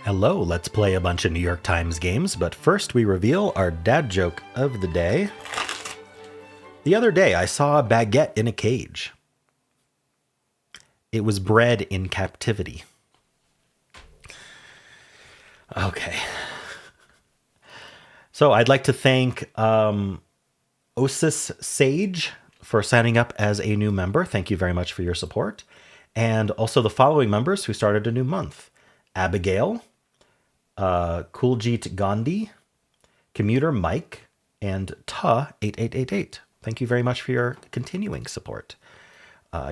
Hello, let's play a bunch of New York Times games, but first we reveal our dad joke of the day. The other day I saw a baguette in a cage. It was bred in captivity. Okay. So I'd like to thank Osis Sage for signing up as a new member. Thank you very much for your support. And also the following members who started a new month. Abigail, Kuljit Gandhi, Commuter Mike, and Ta8888. Thank you very much for your continuing support.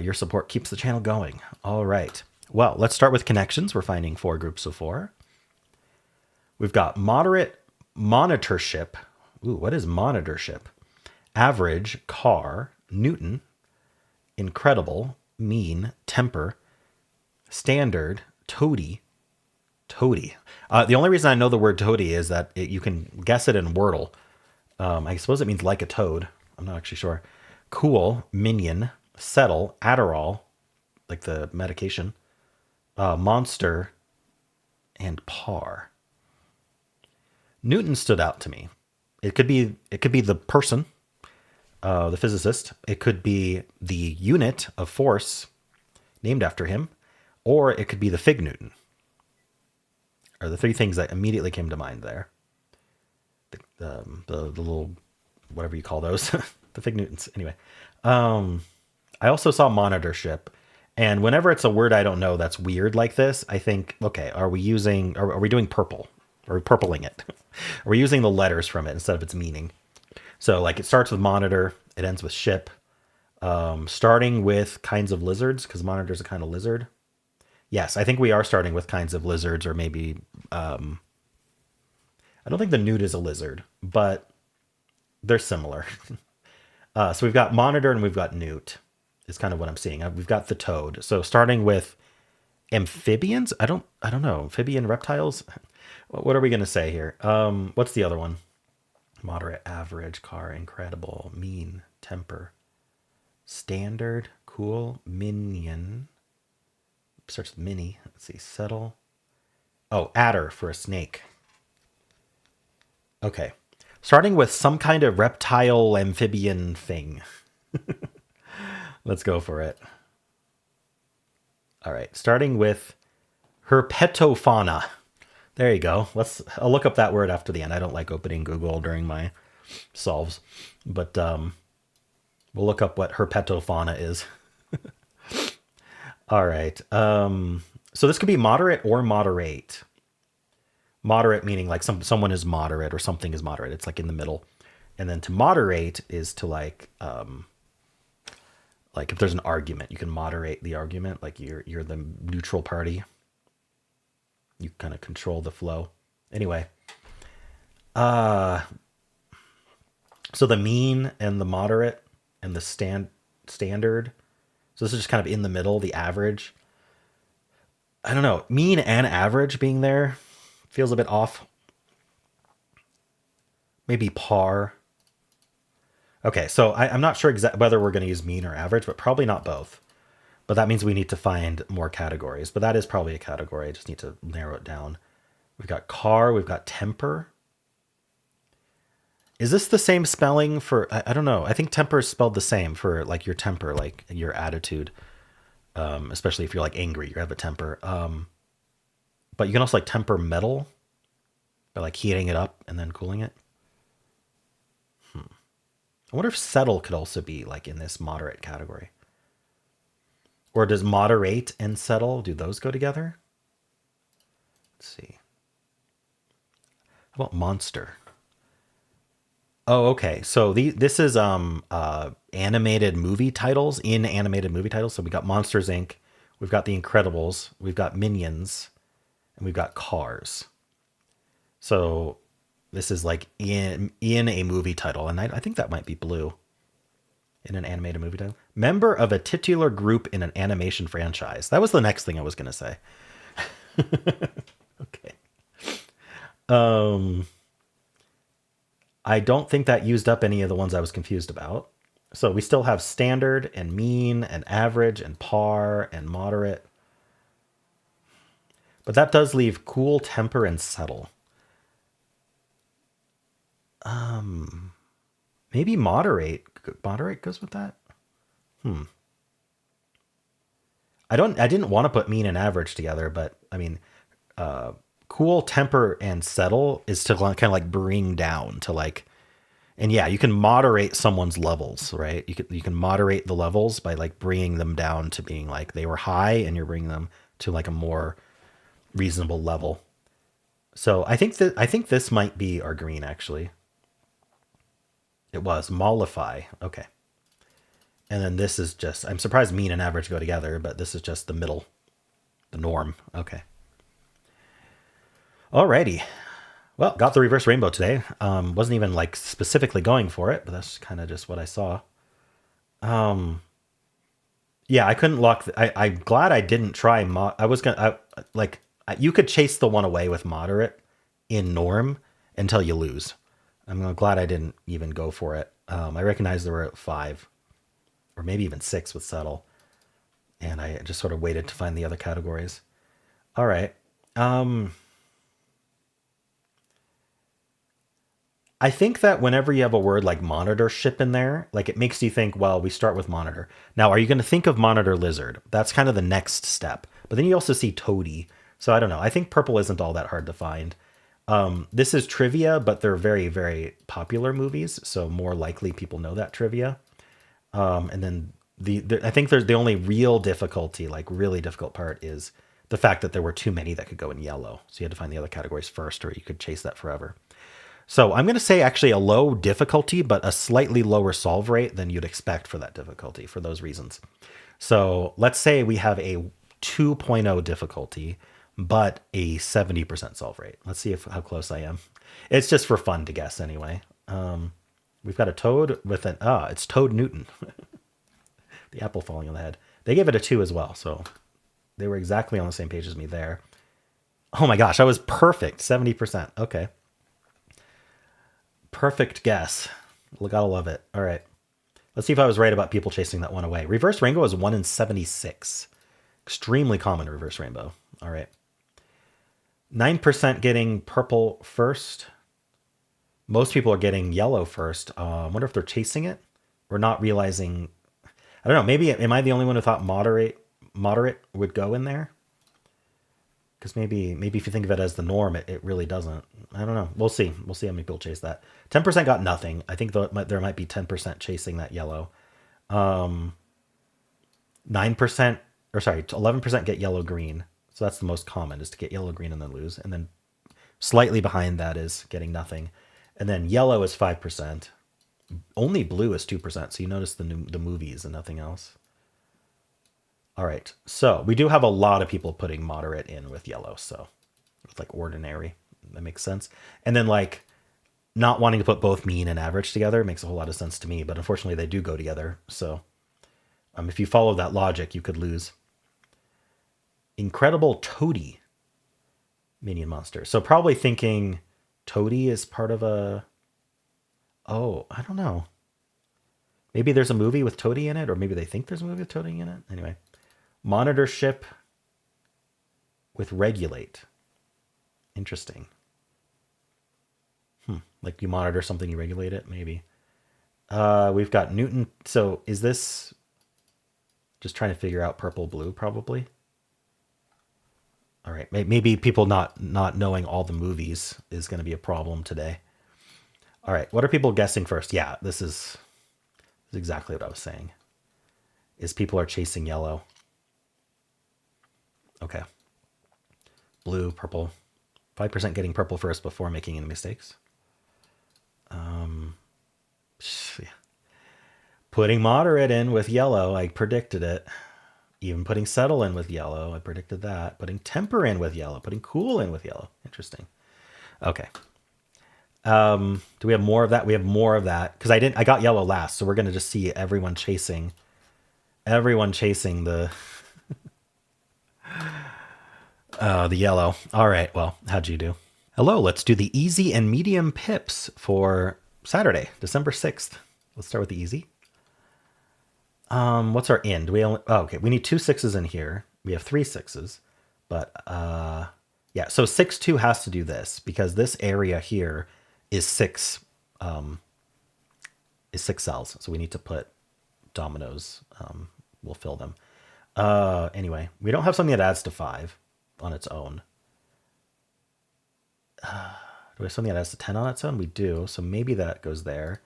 Your support keeps the channel going. All right. Well, let's start with connections. We're finding 4 groups of 4. We've got moderate monitorship. Ooh, what is monitorship? Average, car, Newton, incredible, mean, temper, standard, toady. The only reason I know the word toady is that you can guess it in Wordle. I suppose it means like a toad. I'm not actually sure. Cool, minion, settle, Adderall, like the medication, monster, and par. Newton stood out to me. It could be the person, the physicist. It could be the unit of force named after him, or it could be the fig Newton. Are the 3 things that immediately came to mind there. The little, whatever you call those, the fig Newtons. Anyway, I also saw monitorship, and whenever it's a word I don't know that's weird like this, I think, okay, are we doing purple? Are we purpling it? Are we using the letters from it instead of its meaning? So like it starts with monitor, it ends with ship, starting with kinds of lizards, because monitor's a kind of lizard. Yes, I think we are starting with kinds of lizards, or maybe, I don't think the newt is a lizard, but they're similar. So we've got monitor and we've got newt is kind of what I'm seeing. We've got the toad. So starting with amphibians, I don't know, amphibian reptiles. What are we going to say here? What's the other one? Moderate, average, car, incredible, mean, temper, standard, cool, minion. Starts with mini. Let's see, settle. Oh, adder for a snake. Okay. Starting with some kind of reptile amphibian thing. Let's go for it. All right. Starting with herpetofauna. There you go. I'll look up that word after the end. I don't like opening Google during my solves, but we'll look up what herpetofauna is. All right. So this could be moderate or moderate. Moderate meaning like someone is moderate or something is moderate. It's like in the middle. And then to moderate is to like if there's an argument, you can moderate the argument. Like you're the neutral party. You kind of control the flow. Anyway. So the mean and the moderate and the standard. So this is just kind of in the middle, the average. I don't know. Mean and average being there feels a bit off. Maybe par. Okay, so I'm not sure exactly whether we're going to use mean or average, but probably not both. But that means we need to find more categories. But that is probably a category. I just need to narrow it down. We've got car. We've got temper. Is this the same spelling for, I don't know. I think temper is spelled the same for like your temper, like your attitude. Especially if you're like angry, you have a temper. But you can also like temper metal by like heating it up and then cooling it. I wonder if settle could also be like in this moderate category. Or does moderate and settle, do those go together? Let's see. How about monster? Oh, okay. So this is animated movie titles in animated movie titles. So we got Monsters Inc. We've got The Incredibles. We've got Minions, and we've got Cars. So this is like in a movie title, and I think that might be blue. In an animated movie title, member of a titular group in an animation franchise. That was the next thing I was going to say. Okay. I don't think that used up any of the ones I was confused about. So we still have standard and mean and average and par and moderate. But that does leave cool, temper, and settle. Maybe moderate. Moderate goes with that. I didn't want to put mean and average together, but I mean, cool, temper, and settle is to kind of like bring down to like, and yeah, you can moderate someone's levels, right? You can moderate the levels by like bringing them down to being like they were high, and you're bringing them to like a more reasonable level. So I think this might be our green actually. It was mollify. Okay. And then this is just, I'm surprised mean and average go together, but this is just the middle, the norm. Okay. Alrighty. Well, got the reverse rainbow today. Wasn't even like specifically going for it, but that's kind of just what I saw. Yeah, I couldn't lock. I'm glad I didn't try. I was gonna you could chase the one away with moderate in norm until you lose. I'm glad I didn't even go for it. I recognized there were 5 or maybe even 6 with settle, and I just sort of waited to find the other categories. All right. I think that whenever you have a word like monitorship in there, like it makes you think, well, we start with monitor. Now, are you going to think of monitor lizard? That's kind of the next step. But then you also see toady. So I don't know. I think purple isn't all that hard to find. This is trivia, but they're very, very popular movies. So more likely people know that trivia. And then I think there's the only real difficulty, like really difficult part is the fact that there were too many that could go in yellow. So you had to find the other categories first, or you could chase that forever. So I'm going to say actually a low difficulty, but a slightly lower solve rate than you'd expect for that difficulty for those reasons. So let's say we have a 2.0 difficulty, but a 70% solve rate. Let's see how close I am. It's just for fun to guess anyway. We've got a toad with it's Toad Newton. The apple falling on the head. They gave it a 2 as well, so they were exactly on the same page as me there. Oh my gosh, I was perfect. 70%. Okay. Perfect guess. Gotta love it. All right. Let's see if I was right about people chasing that one away. Reverse rainbow is 1 in 76. Extremely common reverse rainbow. All right. 9% getting purple first. Most people are getting yellow first. I wonder if they're chasing it or not realizing. I don't know. Maybe am I the only one who thought moderate would go in there? Because maybe if you think of it as the norm, it really doesn't. I don't know. We'll see. We'll see how many people chase that. 10% got nothing. I think there might be 10% chasing that yellow. 9%, or sorry, 11% get yellow green. So that's the most common, is to get yellow green and then lose. And then slightly behind that is getting nothing. And then yellow is 5%. Only blue is 2%. So you notice the movies and nothing else. All right, so we do have a lot of people putting moderate in with yellow, so it's like ordinary. That makes sense. And then like not wanting to put both mean and average together makes a whole lot of sense to me, but unfortunately they do go together. So if you follow that logic, you could lose. Incredible Toady minion monster. So probably thinking Toady is part of a... Oh, I don't know. Maybe there's a movie with Toady in it, or maybe they think there's a movie with Toady in it. Anyway. Monitorship with regulate. Interesting. Like you monitor something, you regulate it, maybe. We've got Newton. So is this just trying to figure out purple, blue, probably? All right. Maybe people not knowing all the movies is going to be a problem today. All right. What are people guessing first? Yeah, this is exactly what I was saying. Is people are chasing yellow. Okay. Blue, purple. 5% getting purple first before making any mistakes. Yeah. Putting moderate in with yellow, I predicted it. Even putting settle in with yellow, I predicted that. Putting temper in with yellow. Putting cool in with yellow. Interesting. Okay. Do we have more of that? We have more of that. Because I got yellow last, so we're going to just see everyone chasing the... the yellow. All right. Well, how'd you do? Hello. Let's do the easy and medium pips for Saturday, December 6th. Let's start with the easy. What's our in? Do we only... Oh, okay. We need 2 6s in here. We have 3 6s. But yeah, so 6-2 has to do this because this area here is six cells. So we need to put dominoes. We'll fill them. Anyway, we don't have something that adds to 5 on its own. Do we have something that adds to 10 on its own? We do. So maybe that goes there.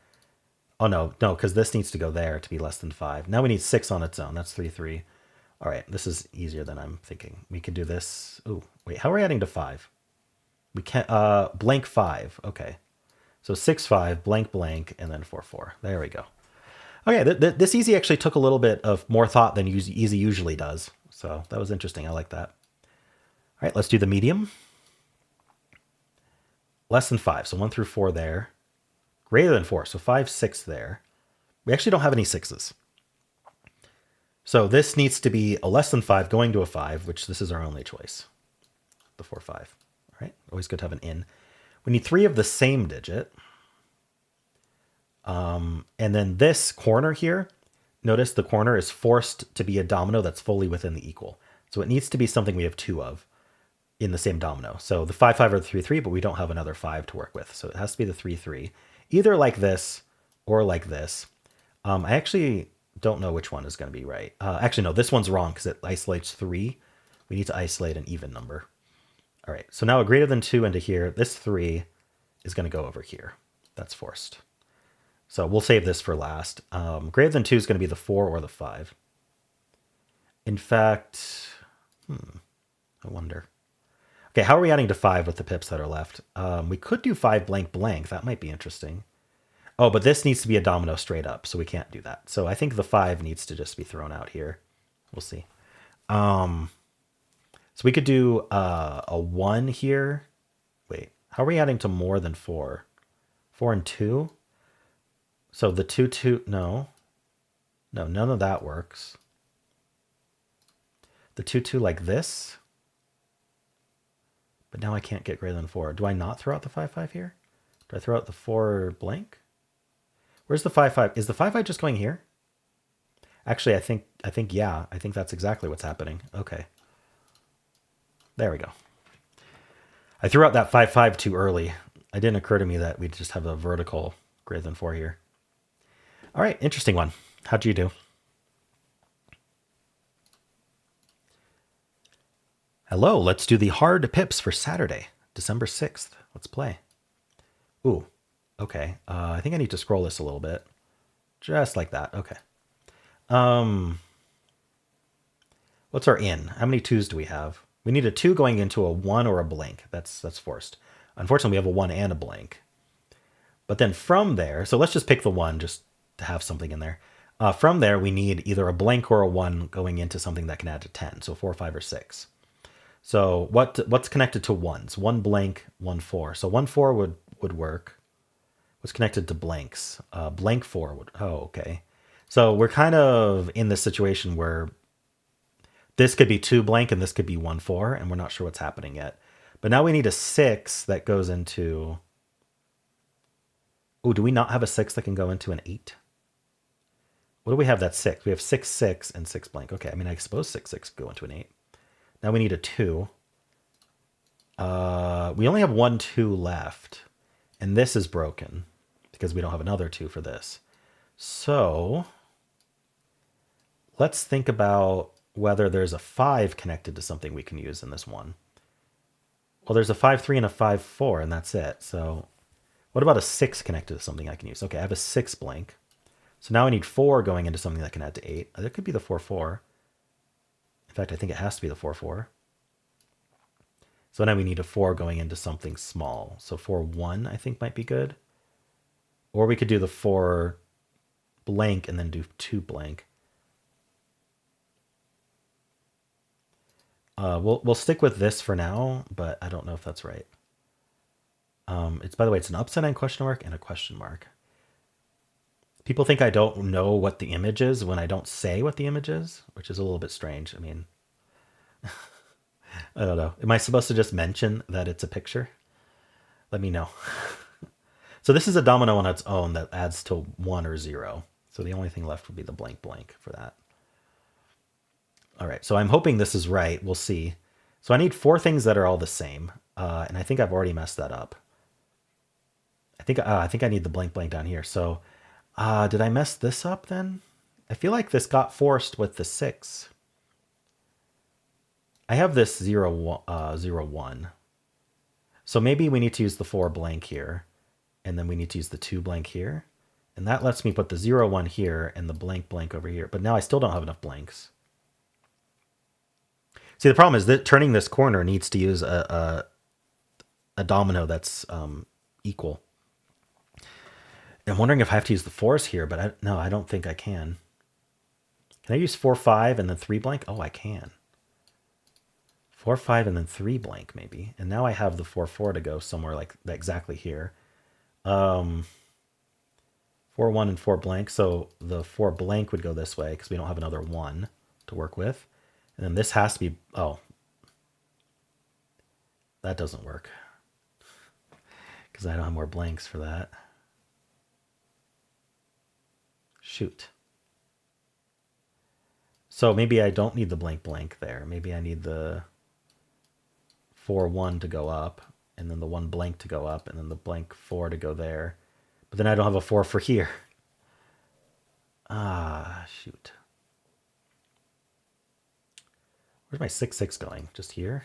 Oh, no, because this needs to go there to be less than 5. Now we need 6 on its own. That's 3, 3. All right, this is easier than I'm thinking. We could do this. Oh, wait, how are we adding to 5? We can't, blank 5. Okay. So 6, 5, blank, blank, and then 4, 4. There we go. Okay, this easy actually took a little bit of more thought than easy usually does. So that was interesting. I like that. All right, let's do the medium. Less than 5, so 1 through 4 there. Greater than 4, so 5, 6 there. We actually don't have any 6s. So this needs to be a less than 5 going to a 5, which this is our only choice. The 4, 5. All right, always good to have an in. We need 3 of the same digit. And then this corner here, notice the corner is forced to be a domino that's fully within the equal. So it needs to be something we have 2 of in the same domino. So the 5, 5 or the 3, 3, but we don't have another 5 to work with. So it has to be the 3, 3, either like this or like this. I actually don't know which one is going to be right. Actually, no, this one's wrong because it isolates 3. We need to isolate an even number. All right, so now a greater than 2 into here. This 3 is going to go over here. That's forced. So we'll save this for last. Greater than 2 is going to be the 4 or the 5. In fact, I wonder. Okay, how are we adding to 5 with the pips that are left? We could do 5 blank blank. That might be interesting. Oh, but this needs to be a domino straight up, so we can't do that. So I think the 5 needs to just be thrown out here. We'll see. So we could do a 1 here. Wait, how are we adding to more than 4? 4 and 2? So the 2, 2, no. No, none of that works. The 2, 2 like this. But now I can't get greater than 4. Do I not throw out the 5, 5 here? Do I throw out the 4 blank? Where's the 5, 5? Is the 5, 5 just going here? Actually, I think yeah. I think that's exactly what's happening. Okay. There we go. I threw out that 5, 5 too early. It didn't occur to me that we'd just have a vertical greater than 4 here. All right, interesting one. How'd you do? Hello, let's do the hard pips for Saturday, December 6th. Let's play. Ooh, okay. I think I need to scroll this a little bit. Just like that. Okay. What's our in? How many 2s do we have? We need a 2 going into a 1 or a blank. That's forced. Unfortunately, we have a 1 and a blank. But then from there, so let's just pick the 1 just to have something in there. From there, we need either a blank or a 1 going into something that can add to 10. So 4, 5, or 6. So what's connected to 1s? 1 blank, 1 4. So 1 4 would work. What's connected to blanks? Blank 4 would. Oh, okay. So we're kind of in this situation where this could be 2 blank and this could be 1 4, and we're not sure what's happening yet. But now we need a 6 that goes into. Oh, do we not have a 6 that can go into an 8? What do we have that's 6? We have 6, 6, and 6 blank. Okay, I mean, I suppose 6, 6 go into an 8. Now we need a 2. We only have 1 2 left. And this is broken because we don't have another 2 for this. So let's think about whether there's a 5 connected to something we can use in this one. Well, there's a 5 3 and a 5 4, and that's it. So what about a 6 connected to something I can use? Okay, I have a 6 blank. So now I need 4 going into something that can add to 8. That could be the 4 4. In fact, I think it has to be the 4 4. So now we need a 4 going into something small. So 4 1 I think might be good. Or we could do the 4 blank and then do 2 blank. We'll stick with this for now, but I don't know if that's right. It's, by the way, it's an upside down question mark and a question mark. People think I don't know what the image is when I don't say what the image is, which is a little bit strange. I mean, I don't know. Am I supposed to just mention that it's a picture? Let me know. So this is a domino on its own that adds to 1 or 0. So the only thing left would be the blank blank for that. All right, so I'm hoping this is right. We'll see. So I need 4 things that are all the same. And I think I've already messed that up. I think I need the blank blank down here. So did I mess this up then? I feel like this got forced with the 6. I have this 0, 0, 1. So maybe we need to use the 4 blank here. And then we need to use the 2 blank here. And that lets me put the 0, 1 here and the blank blank over here. But now I still don't have enough blanks. See, the problem is that turning this corner needs to use a domino that's equal. I'm wondering if I have to use the 4s here, but no, I don't think I can. Can I use 4, 5, and then 3 blank? Oh, I can. 4, 5, and then 3 blank, maybe. And now I have the 4, 4 to go somewhere like exactly here. 4, 1, and 4 blank. So the 4 blank would go this way because we don't have another 1 to work with. And then this has to be... Oh. That doesn't work. Because I don't have more blanks for that. Shoot. So maybe I don't need the blank blank there. Maybe I need the 4, 1 to go up, and then the 1 blank to go up, and then the blank 4 to go there. But then I don't have a 4 for here. Ah, shoot. Where's my 6, 6 going? Just here?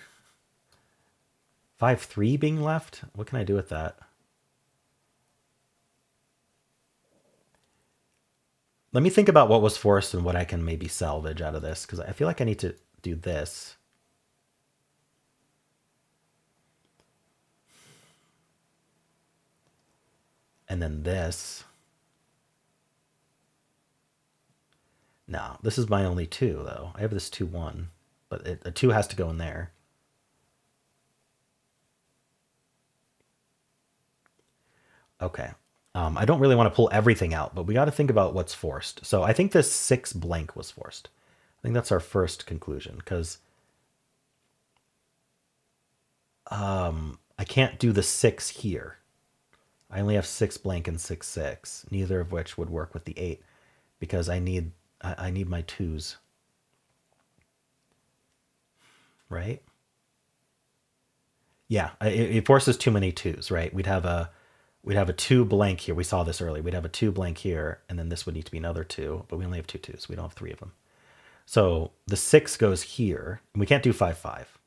5, 3 being left? What can I do with that? Let me think about what was forced and what I can maybe salvage out of this, because I feel like I need to do this. And then this. No, this is my only 2, though. I have this 2, 1, but a 2 has to go in there. Okay. I don't really want to pull everything out, but we got to think about what's forced. So I think this 6 blank was forced. I think that's our first conclusion, because I can't do the 6 here. I only have 6 blank and 6, 6, neither of which would work with the 8, because I need my 2s. Right? Yeah, it forces too many 2s, right? We'd have a 2 blank here. We saw this earlier. We'd have a 2 blank here, and then this would need to be another 2, but we only have 2 2s. We don't have 3 of them. So the 6 goes here, and we can't do 5, 5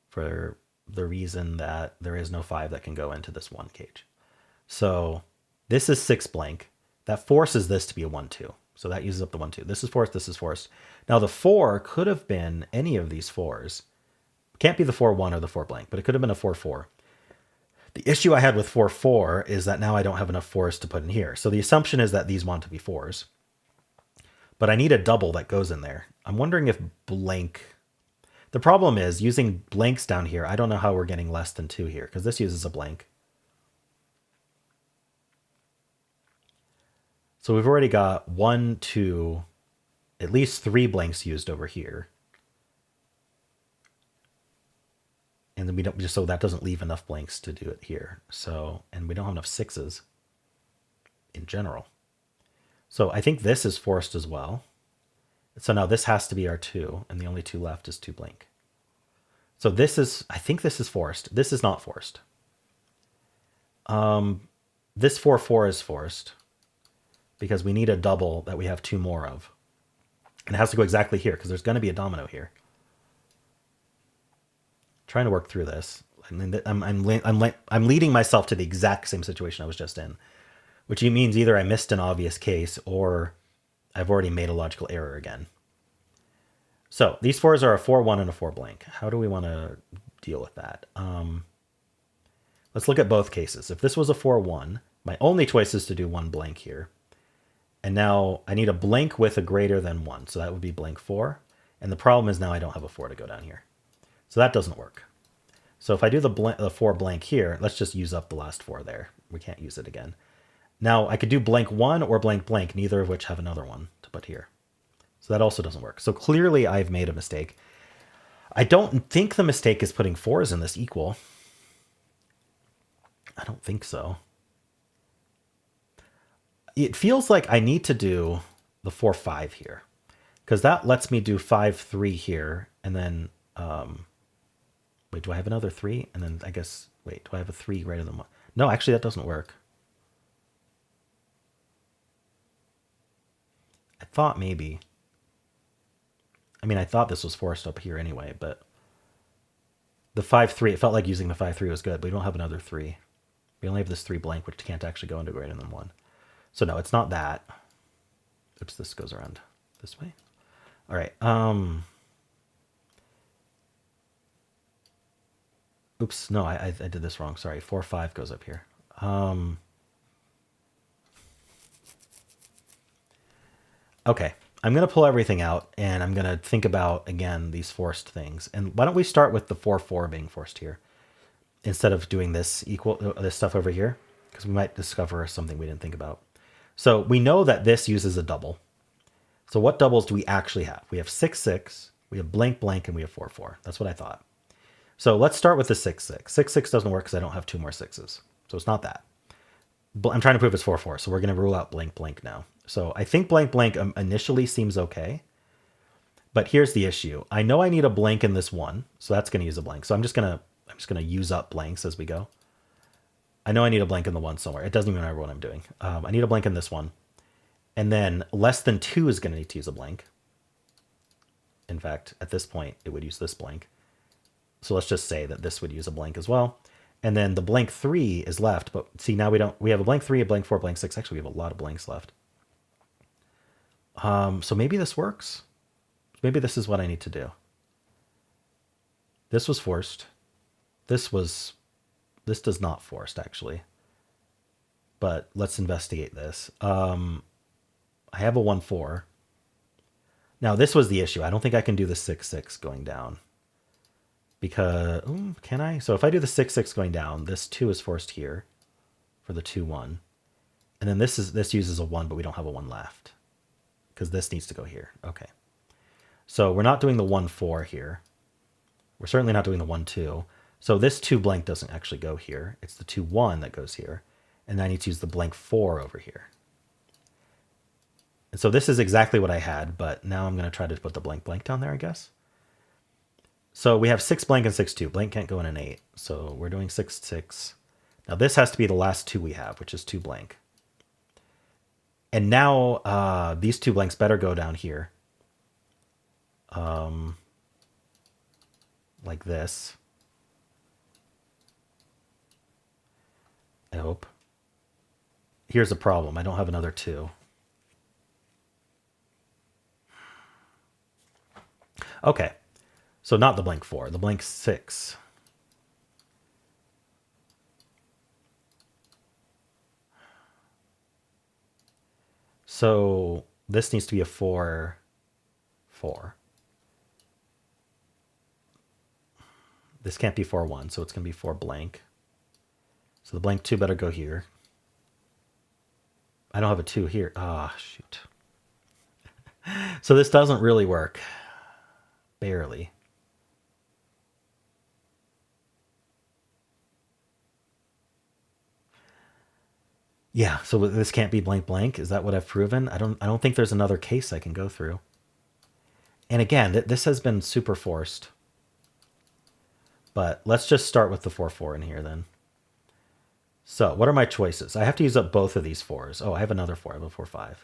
for the reason that there is no 5 that can go into this 1 cage. So this is 6 blank. That forces this to be a 1, 2. So that uses up the 1, 2. This is forced, this is forced. Now the 4 could have been any of these 4s. Can't be the 4, 1 or the 4 blank, but it could have been a 4, 4. The issue I had with 4, 4 is that now I don't have enough 4s to put in here. So the assumption is that these want to be 4s. But I need a double that goes in there. I'm wondering if blank... The problem is, using blanks down here, I don't know how we're getting less than 2 here, because this uses a blank. So we've already got 1, 2, at least 3 blanks used over here. And then we don't, just so that doesn't leave enough blanks to do it here. So, and we don't have enough 6s in general. So I think this is forced as well. So now this has to be our 2, and the only 2 left is 2 blank. So this is, I think this is forced. This is not forced. This 4, 4 is forced because we need a double that we have 2 more of. And it has to go exactly here because there's going to be a domino here. Trying to work through this. I mean, I'm leading myself to the exact same situation I was just in, which means either I missed an obvious case or I've already made a logical error again. So these 4s are a 4, 1, and a 4 blank. How do we want to deal with that? Let's look at both cases. If this was a 4, 1, my only choice is to do 1 blank here. And now I need a blank with a greater than 1. So that would be blank 4. And the problem is now I don't have a 4 to go down here. So that doesn't work. So if I do the 4 blank here, let's just use up the last 4 there. We can't use it again. Now I could do blank 1 or blank blank, neither of which have another one to put here. So that also doesn't work. So clearly I've made a mistake. I don't think the mistake is putting 4s in this equal. I don't think so. It feels like I need to do the 4, 5 here, because that lets me do 5, 3 here, and then Wait, do I have another 3? And then I guess, wait, do I have a 3 greater than 1? No, actually that doesn't work. I thought maybe. I mean, I thought this was forced up here anyway, but the 5-3, it felt like using the 5-3 was good, but we don't have another 3. We only have this 3 blank, which can't actually go into greater than 1. So no, it's not that. Oops, this goes around this way. All right. Oops, no, I did this wrong. Sorry, 4-5 goes up here. Okay, I'm going to pull everything out, and I'm going to think about, again, these forced things. And why don't we start with the 4-4 being forced here, instead of doing this stuff over here, because we might discover something we didn't think about. So we know that this uses a double. So what doubles do we actually have? We have 6-6, we have blank blank, and we have 4-4. That's what I thought. So let's start with the 6-6. 6-6 doesn't work because I don't have 2 more 6s. So it's not that. I'm trying to prove it's 4-4, so we're going to rule out blank blank now. So I think blank blank initially seems okay. But here's the issue. I know I need a blank in this one, so that's going to use a blank. So I'm just going to use up blanks as we go. I know I need a blank in the one somewhere. It doesn't even matter what I'm doing. I need a blank in this one. And then less than 2 is going to need to use a blank. In fact, at this point, it would use this blank. So let's just say that this would use a blank as well. And then the blank 3 is left. But see, now we have a blank 3, a blank 4, blank 6. Actually, we have a lot of blanks left. So maybe this works. Maybe this is what I need to do. This was forced. This does not forced, actually. But let's investigate this. I have a 1-4. Now, this was the issue. I don't think I can do the 6-6 going down. Because, can I? So if I do the 6-6 going down, this 2 is forced here for the 2-1. And then this uses a 1, but we don't have a 1 left. Because this needs to go here. Okay. So we're not doing the 1-4 here. We're certainly not doing the 1-2. So this 2 blank doesn't actually go here. It's the 2-1 that goes here. And I need to use the blank 4 over here. And so this is exactly what I had, but now I'm going to try to put the blank blank down there, I guess. So we have 6 blank and 6-2. Blank can't go in an 8. So we're doing 6-6. Now this has to be the last 2 we have, which is 2 blank. And now these 2 blanks better go down here. Like this. I hope. Here's the problem. I don't have another 2. Okay. So not the blank 4, the blank 6. So this needs to be a 4-4. This can't be 4-1, so it's going to be 4 blank. So the blank 2 better go here. I don't have a 2 here. Ah, shoot. So this doesn't really work. Barely. Yeah, so this can't be blank blank. Is that what I've proven? I don't think there's another case I can go through. And again, this has been super forced. But let's just start with the 4-4 in here then. So what are my choices? I have to use up both of these 4s. Oh, I have another 4. I have a 4-5.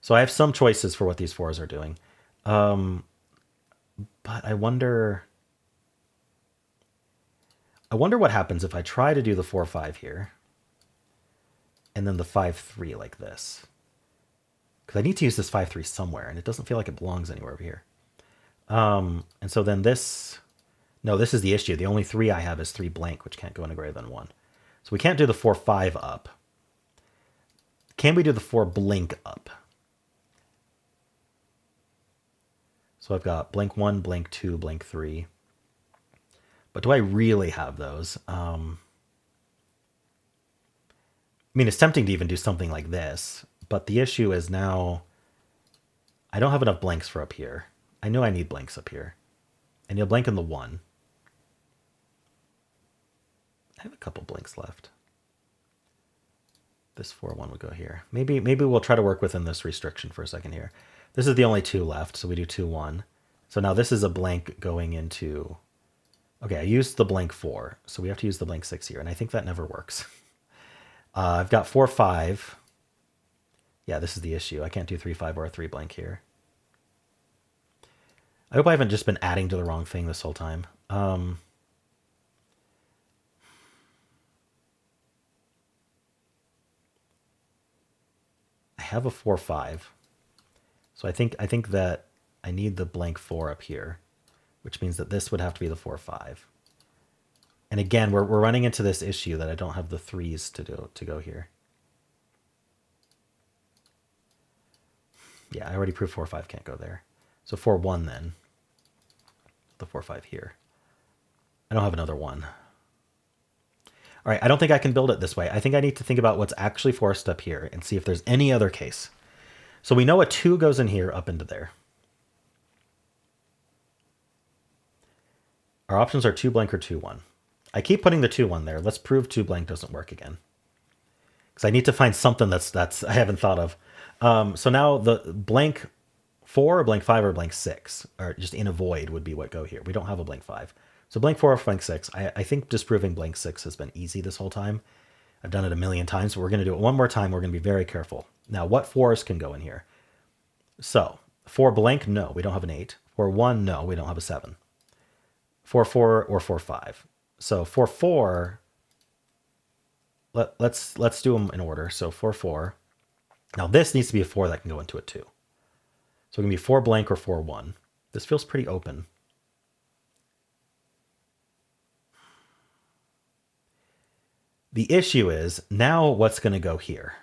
So I have some choices for what these 4s are doing. But I wonder what happens if I try to do the 4-5 here. And then the 5-3 like this. Because I need to use this 5-3 somewhere, and it doesn't feel like it belongs anywhere over here. And so then this... No, this is the issue. The only 3 I have is 3 blank, which can't go into greater than 1. So we can't do the 4-5 up. Can we do the 4 blink up? So I've got blank 1, blank 2, blank 3. But do I really have those? I mean, it's tempting to even do something like this. But the issue is now I don't have enough blanks for up here. I know I need blanks up here. I need a blank in the 1. I have a couple blanks left. This 4-1 would go here. Maybe we'll try to work within this restriction for a second here. This is the only 2 left, so we do 2-1. So now this is a blank going into, okay, I used the blank 4, so we have to use the blank 6 here, and I think that never works. I've got 4, 5. Yeah, this is the issue. I can't do 3, 5 or a 3 blank here. I hope I haven't just been adding to the wrong thing this whole time. I have a 4, 5. So I think that I need the blank 4 up here, which means that this would have to be the 4, 5. And again, we're running into this issue that I don't have the 3s to go here. Yeah, I already proved 4, 5 can't go there. So 4, 1 then. The 4, 5 here. I don't have another 1. All right, I don't think I can build it this way. I think I need to think about what's actually forced up here and see if there's any other case. So we know a 2 goes in here up into there. Our options are 2 blank or 2, 1. I keep putting the 2, 1 there. Let's prove 2 blank doesn't work again. Because I need to find something that's I haven't thought of. So now the blank 4 or blank 5 or blank 6, or just in a void would be what go here. We don't have a blank 5. So blank 4 or blank 6. I think disproving blank 6 has been easy this whole time. I've done it a million times, but we're going to do it one more time. We're going to be very careful. Now, what 4s can go in here? So 4 blank, no, we don't have an 8. 4, 1, no, we don't have a 7. 4, 4 or 4, 5. So 4, 4, let's do them in order. So 4, 4. Now this needs to be a 4 that can go into a 2. So it can be 4 blank or 4, 1. This feels pretty open. The issue is, now what's going to go here?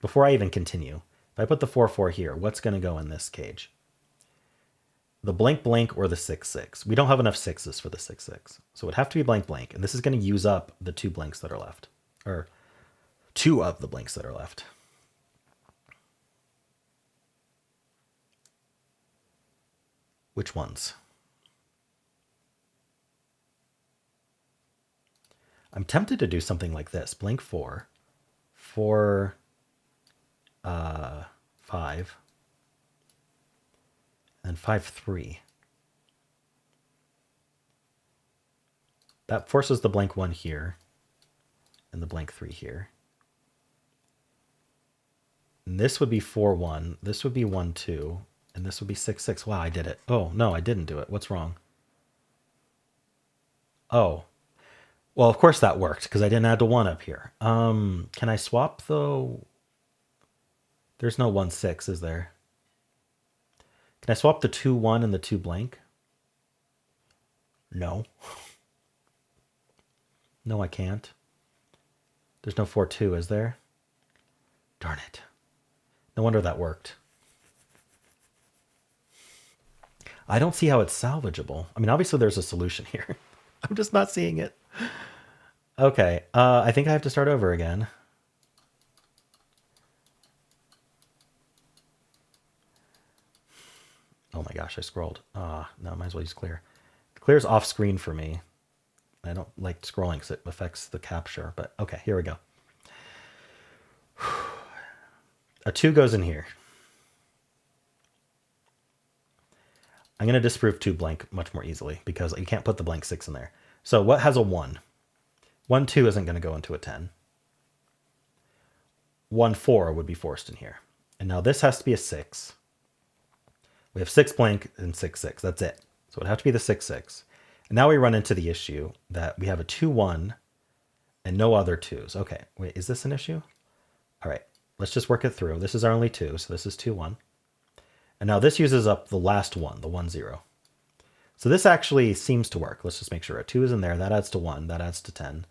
Before I even continue, if I put the 4, 4 here, what's going to go in this cage? The blank blank or the 6, 6. We don't have enough 6s for the 6, 6. So it would have to be blank blank. And this is going to use up the 2 blanks that are left. Or 2 of the blanks that are left. Which ones? I'm tempted to do something like this. Blank 4, 4, 5, and 5, 3. That forces the blank 1 here and the blank 3 here. And this would be 4, 1. This would be 1, 2. And this would be 6, 6. Wow, I did it. Oh, no, I didn't do it. What's wrong? Oh. Well, of course that worked, because I didn't add the 1 up here. Can I swap, though? There's no 1, 6, is there? Can I swap the 2, 1 and the 2 blank? No. No, I can't. There's no 4, 2, is there? Darn it. No wonder that worked. I don't see how it's salvageable. I mean, obviously there's a solution here. I'm just not seeing it. Okay, I think I have to start over again. Oh my gosh, I scrolled. No, I might as well use clear. Clear's off screen for me. I don't like scrolling because it affects the capture, but okay, here we go. A 2 goes in here. I'm going to disprove 2 blank much more easily because you can't put the blank 6 in there. So what has a 1? 1, 2 isn't going to go into a 10. 1, 4 would be forced in here. And now this has to be a 6. We have 6 blank and 6, 6. That's it. So it would have to be the 6, 6. And now we run into the issue that we have a 2, 1 and no other 2s. Okay, wait, is this an issue? All right, let's just work it through. This is our only 2, so this is 2, 1. And now this uses up the last 1, the 1, 0. So this actually seems to work. Let's just make sure a 2 is in there. That adds to 1. That adds to 10.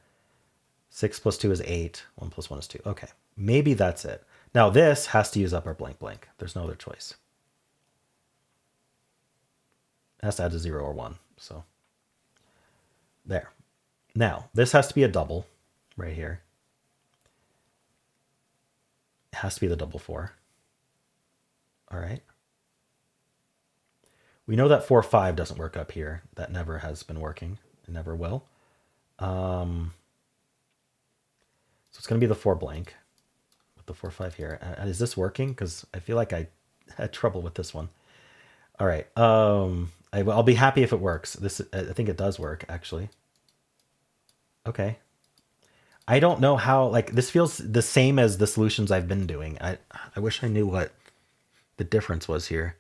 6 plus 2 is 8. 1 plus 1 is 2. Okay, maybe that's it. Now this has to use up our blank blank. There's no other choice. It has to add a 0 or 1. So there. Now this has to be a double right here. It has to be the double 4. All right. We know that 4, 5 doesn't work up here. That never has been working. It never will. So it's going to be the 4 blank with the 4, 5 here. Is this working? Because I feel like I had trouble with this one. All right. I'll be happy if it works. I think it does work, actually. Okay. I don't know how, like, this feels the same as the solutions I've been doing. I wish I knew what the difference was here.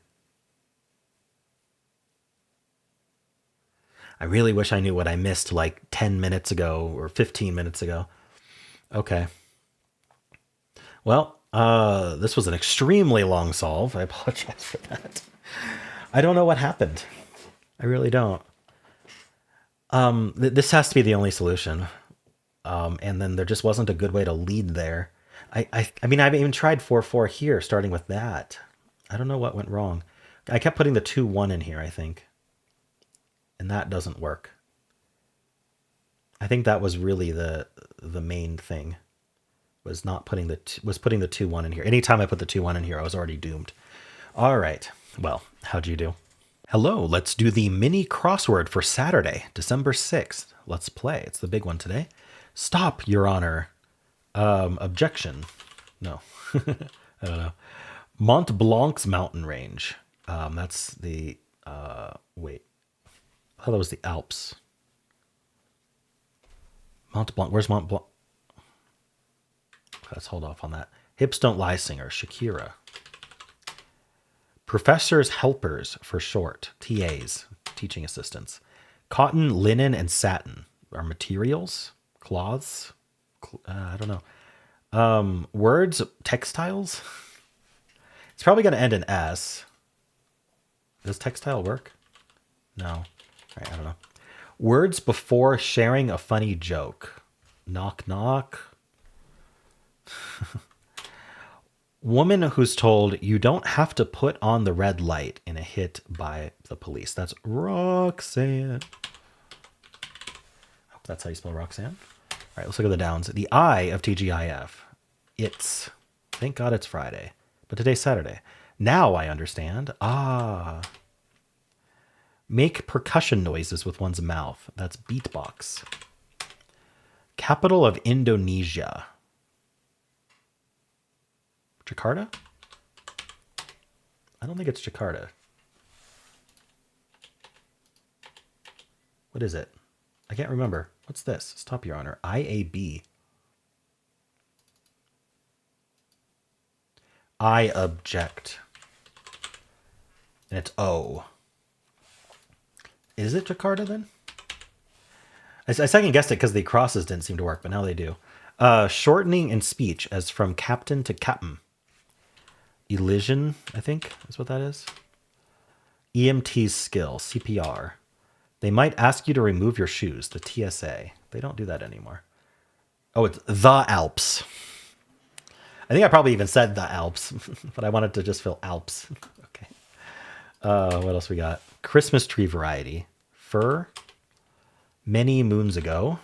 I really wish I knew what I missed like 10 minutes ago or 15 minutes ago. Okay. Well, this was an extremely long solve. I apologize for that. I don't know what happened. I really don't. This has to be the only solution. And then there just wasn't a good way to lead there. I mean, I've even tried 4-4 here, starting with that. I don't know what went wrong. I kept putting the 2-1 in here, I think. And that doesn't work. I think that was really the main thing. Was not putting putting the 2-1 in here. Anytime I put the 2-1 in here, I was already doomed. All right. Well, how'd you do? Hello, let's do the mini crossword for Saturday, December 6th. Let's play. It's the big one today. Stop, Your Honor. Objection. No. I don't know. Mont Blanc's mountain range. That's the, wait. I thought that was the Alps. Mont Blanc. Where's Mont Blanc? Let's hold off on that. Hips Don't Lie singer, Shakira. Professor's helpers for short, TAs, teaching assistants. Cotton, linen, and satin are materials, cloths. I don't know. Words, textiles. It's probably going to end in S. Does textile work? No. All right, I don't know. Words before sharing a funny joke. Knock, knock. Woman who's told you don't have to put on the red light in a hit by the police. That's Roxanne. I hope that's how you spell Roxanne. All right, let's look at the downs. The I of TGIF. It's. Thank God it's Friday. But today's Saturday. Now I understand. Ah. Make percussion noises with one's mouth. That's beatbox. Capital of Indonesia. Jakarta? I don't think it's Jakarta. What is it? I can't remember. What's this? Stop, Your Honor. IAB. I object. And it's O. Is it Jakarta then? I second guessed it because the crosses didn't seem to work, but now they do. Shortening in speech as from captain to captain. Elision, I think, is what that is. EMT's skill, CPR. They might ask you to remove your shoes, the TSA. They don't do that anymore. Oh, it's the Alps. I think I probably even said the Alps, but I wanted to just fill Alps. Okay. What else we got? Christmas tree variety. Fur. Many moons ago.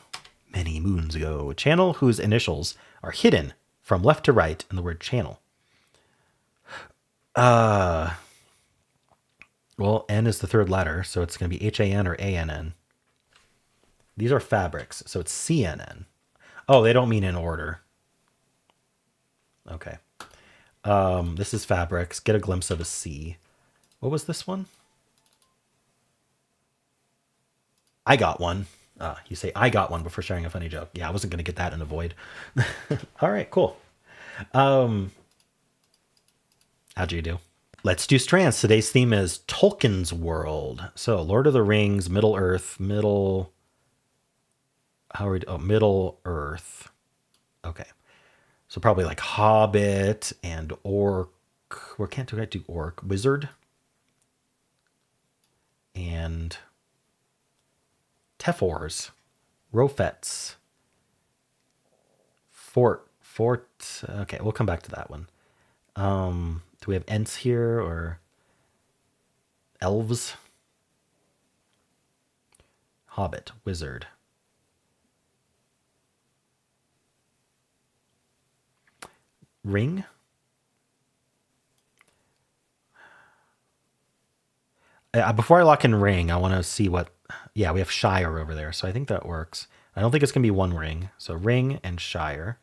Many moons ago. A channel whose initials are hidden from left to right in the word channel. Well, N is the third letter, so it's going to be HAN or ANN. These are fabrics, so it's CNN. Oh, they don't mean in order. Okay. This is fabrics. Get a glimpse of a C. What was this one? I got one. You say I got one before sharing a funny joke. Yeah, I wasn't going to get that in a void. All right, cool. How'd you do? Let's do strands. Today's theme is Tolkien's world. So Lord of the Rings, Middle Earth, Middle... How are we... Oh, Middle Earth. Okay. So probably like Hobbit and Orc. Where can't I do Orc? Wizard. And Tefors. Rofets. Fort. Okay, we'll come back to that one. Do we have Ents here or elves? Hobbit, wizard. Ring? Before I lock in ring, I want to see what... Yeah, we have Shire over there, so I think that works. I don't think it's going to be one ring. So ring and Shire.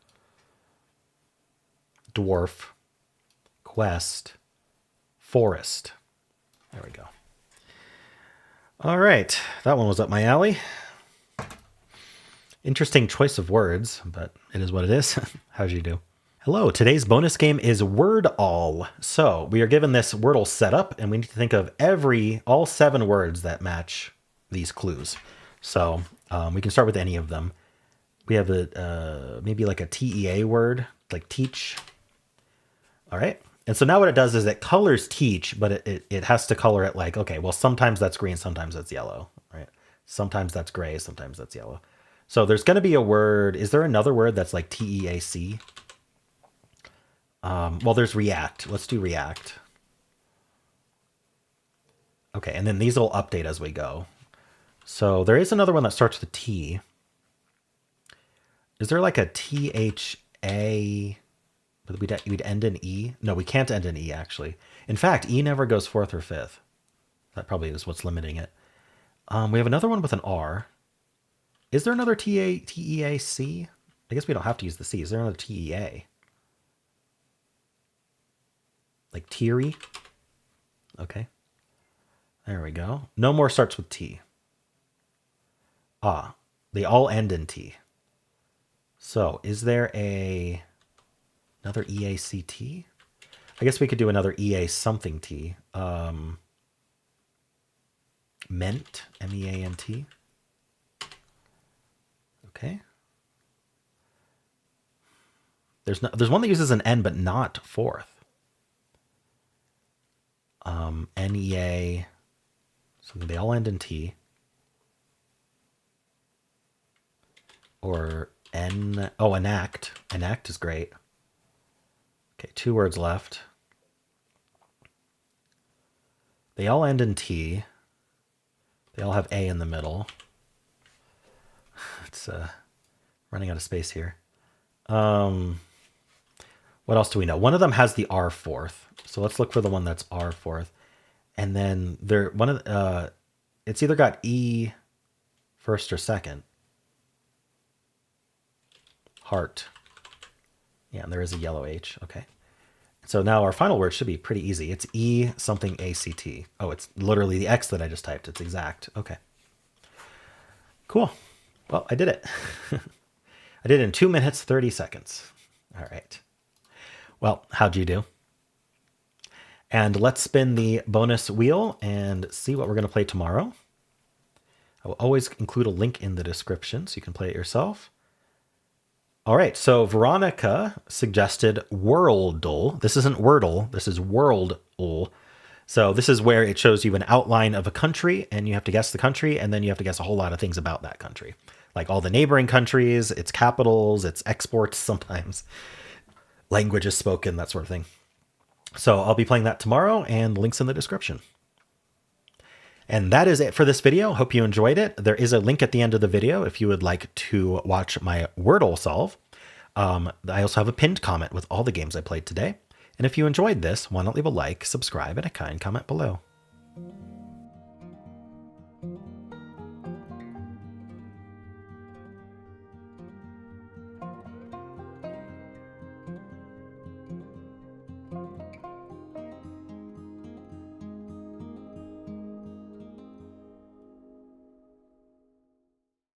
Dwarf. Quest. Forest. There we go. All right, that one was up my alley. Interesting choice of words, but it is what it is. How'd you do? Hello, today's bonus game is Word All. So we are given this Wordle setup, and we need to think of all 7 words that match these clues. So we can start with any of them. We have maybe like a TEA word, like teach. All right. And so now what it does is it colors teach, but it has to color it like, okay, well, sometimes that's green, sometimes that's yellow, right? Sometimes that's gray, sometimes that's yellow. So there's going to be a word. Is there another word that's like TEAC? Well, there's react. Let's do react. Okay, and then these will update as we go. So there is another one that starts with T. Is there like a THA? We'd end in E? No, we can't end in E, actually. In fact, E never goes 4th or 5th. That probably is what's limiting it. We have another one with an R. Is there another TEAC? I guess we don't have to use the C. Is there another TEA? Like teary? Okay. There we go. No more starts with T. Ah, they all end in T. So is there another EACT? I guess we could do another EA something T. Ment, MEANT. Okay. There's one that uses an N but not 4th. NEA. So they all end in T. Or enact. Enact is great. Okay, 2 words left. They all end in T. They all have A in the middle. It's running out of space here. What else do we know? One of them has the R 4th. So let's look for the one that's R 4th. And then it's either got E 1st or 2nd. Heart. Yeah, and there is a yellow H. Okay. So now our final word should be pretty easy. It's E something ACT. Oh, it's literally the X that I just typed. It's exact. Okay. Cool. Well, I did it. I did it in 2 minutes, 30 seconds. All right. Well, how'd you do? And let's spin the bonus wheel and see what we're going to play tomorrow. I will always include a link in the description so you can play it yourself. All right, so Veronica suggested Worldle. This isn't Wordle, this is Worldle. So this is where it shows you an outline of a country, and you have to guess the country, and then you have to guess a whole lot of things about that country. Like all the neighboring countries, its capitals, its exports sometimes, languages spoken, that sort of thing. So I'll be playing that tomorrow, and links in the description. And that is it for this video. Hope you enjoyed it. There is a link at the end of the video if you would like to watch my Wordle solve. I also have a pinned comment with all the games I played today. And if you enjoyed this, why not leave a like, subscribe, and a kind comment below.